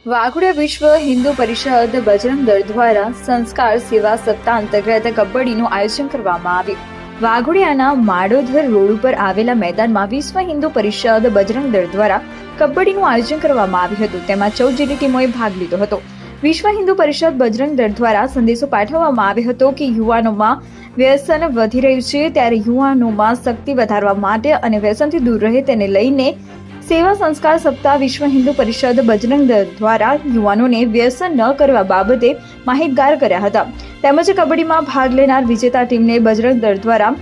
વાઘોડિયા વિશ્વ હિન્દુ પરિષદ બજરંગ દળ દ્વારા સંસ્કાર સેવા સપ્તાહ અંતર્ગત કબડ્ડીનું આયોજન કરવામાં આવ્યું. વાઘોડિયાના માડોધર રોડ ઉપર આવેલા મેદાનમાં વિશ્વ હિન્દુ પરિષદ બજરંગ દળ દ્વારા કબડ્ડીનું આયોજન કરવામાં આવ્યું હતું. તેમાં 14 જેટલી ટીમોએ ભાગ લીધો હતો. વિશ્વ હિન્દુ પરિષદ બજરંગ દળ દ્વારા સંદેશો પાઠવવામાં આવ્યો હતો કે યુવાનોમાં વ્યસન વધી રહ્યું છે, ત્યારે યુવાનોમાં શક્તિ વધારવા માટે અને વ્યસનથી દૂર રહે તેને લઈને સેવા સંસ્કાર સપ્તાહ વિશ્વ હિન્દુ પરિષદ બજરંગ દળ દ્વારા યુવાનોને વ્યસન ન કરવા બાબતે માહિતગાર કર્યા હતા. તેમજ કબડ્ડીમાં ભાગ લેનાર વિજેતા ટીમને બજરંગ દળ દ્વારા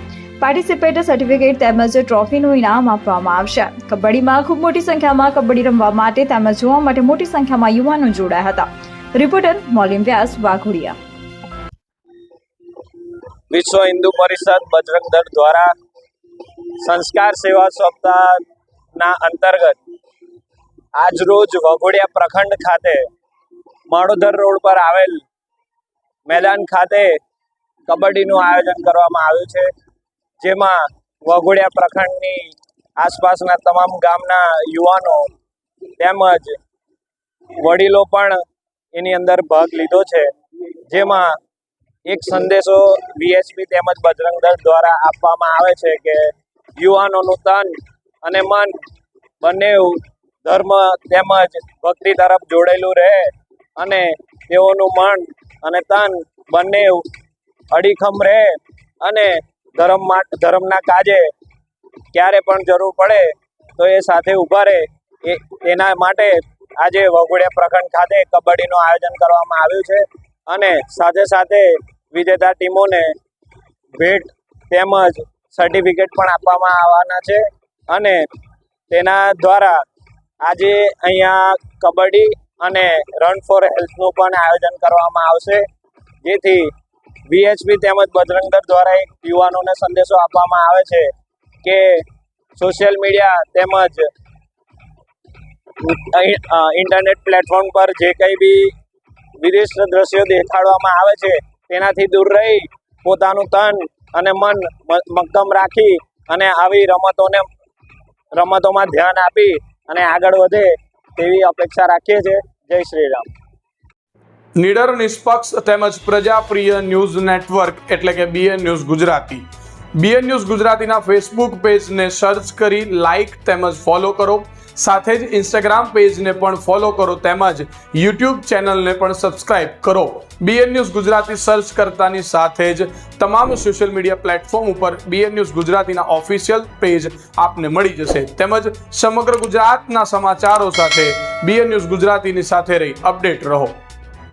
પાર્ટિસિપેટ સર્ટિફિકેટ તેમજ ટ્રોફીનું ઇનામ આપવામાં આવશે. કબડ્ડીમાં ખૂબ મોટી સંખ્યામાં કબડ્ડી રમવા માટે તેમજ જોવા માટે મોટી સંખ્યામાં યુવાનો જોડાયા હતા. રિપોર્ટર મોલિમ વ્યાસ, વાઘોડિયા. વિશ્વ હિન્દુ પરિષદ બજરંગ દળ દ્વારા સંસ્કાર સેવા સપ્તાહના અંતર્ગત આજરોજ વાઘોડિયા પ્રખંડ ખાતે માડોધર રોડ પર આવેલ મેદાન ખાતે કબડ્ડીનું આયોજન કરવામાં આવ્યું છે, જેમાં વાઘોડિયા પ્રખંડની આસપાસના તમામ ગામના યુવાનો તેમજ વડીલો પણ એની અંદર ભાગ લીધો છે. જેમાં એક સંદેશો વીએચપી તેમજ બજરંગ દળ દ્વારા આપવામાં આવે છે કે યુવાનોનું તન અને મન બંને ધર્મ તેમજ ભક્તિ તરફ જોડેલું રહે અને તેઓનું મન અને તન બંને અડીખમ રહે અને ધર્મના કાજે ક્યારે પણ જરૂર પડે તો એ સાથે ઊભા રહે. એના માટે આજે વાઘોડિયા પ્રખંડ ખાતે કબડ્ડીનું આયોજન કરવામાં આવ્યું છે અને સાથે સાથે વિજેતા ટીમોને ભેટ તેમજ સર્ટિફિકેટ પણ આપવામાં આવવાના છે. અને તેના દ્વારા આજે અહીંયા કબડ્ડી અને રન ફોર હેલ્થનું પણ આયોજન કરવામાં આવશે, જેથી વીએચપી તેમજ બજરંગ દળ દ્વારા એક યુવાનોને સંદેશો આપવામાં આવે છે કે સોશિયલ મીડિયા તેમજ ઇન્ટરનેટ પ્લેટફોર્મ પર જે કંઈ બી વિદેશી દ્રશ્યો દેખાડવામાં આવે છે તેનાથી દૂર રહી પોતાનું તન અને મન મક્કમ રાખી અને આવી રમતોમાં ધ્યાન આપી અને આગળ વધે તેવી અપેક્ષા રાખીએ છીએ. જય શ્રી રામ. નિડર, નિષ્પક્ષ તેમજ પ્રજાપ્રિય ન્યૂઝ નેટવર્ક એટલે કે BN news Gujarati. BN news ગુજરાતીના ફેસબુક પેજને સર્ચ કરી લાઇક તેમજ ફોલો કરો. સાથે જ ઇન્સ્ટાગ્રામ પેજને પણ ફોલો કરો તેમજ યુટ્યુબ ચેનલને પણ સબસ્ક્રાઇબ કરો. બીએન ન્યૂઝ ગુજરાતી સર્ચ કરતાની સાથે જ તમામ સોશિયલ મીડિયા પ્લેટફોર્મ ઉપર બીએન ન્યૂઝ ગુજરાતીના ઓફિશિયલ પેજ આપને મળી જશે. તેમજ સમગ્ર ગુજરાતના સમાચારો સાથે બીએન ન્યૂઝ ગુજરાતીની સાથે રહી અપડેટ રહો.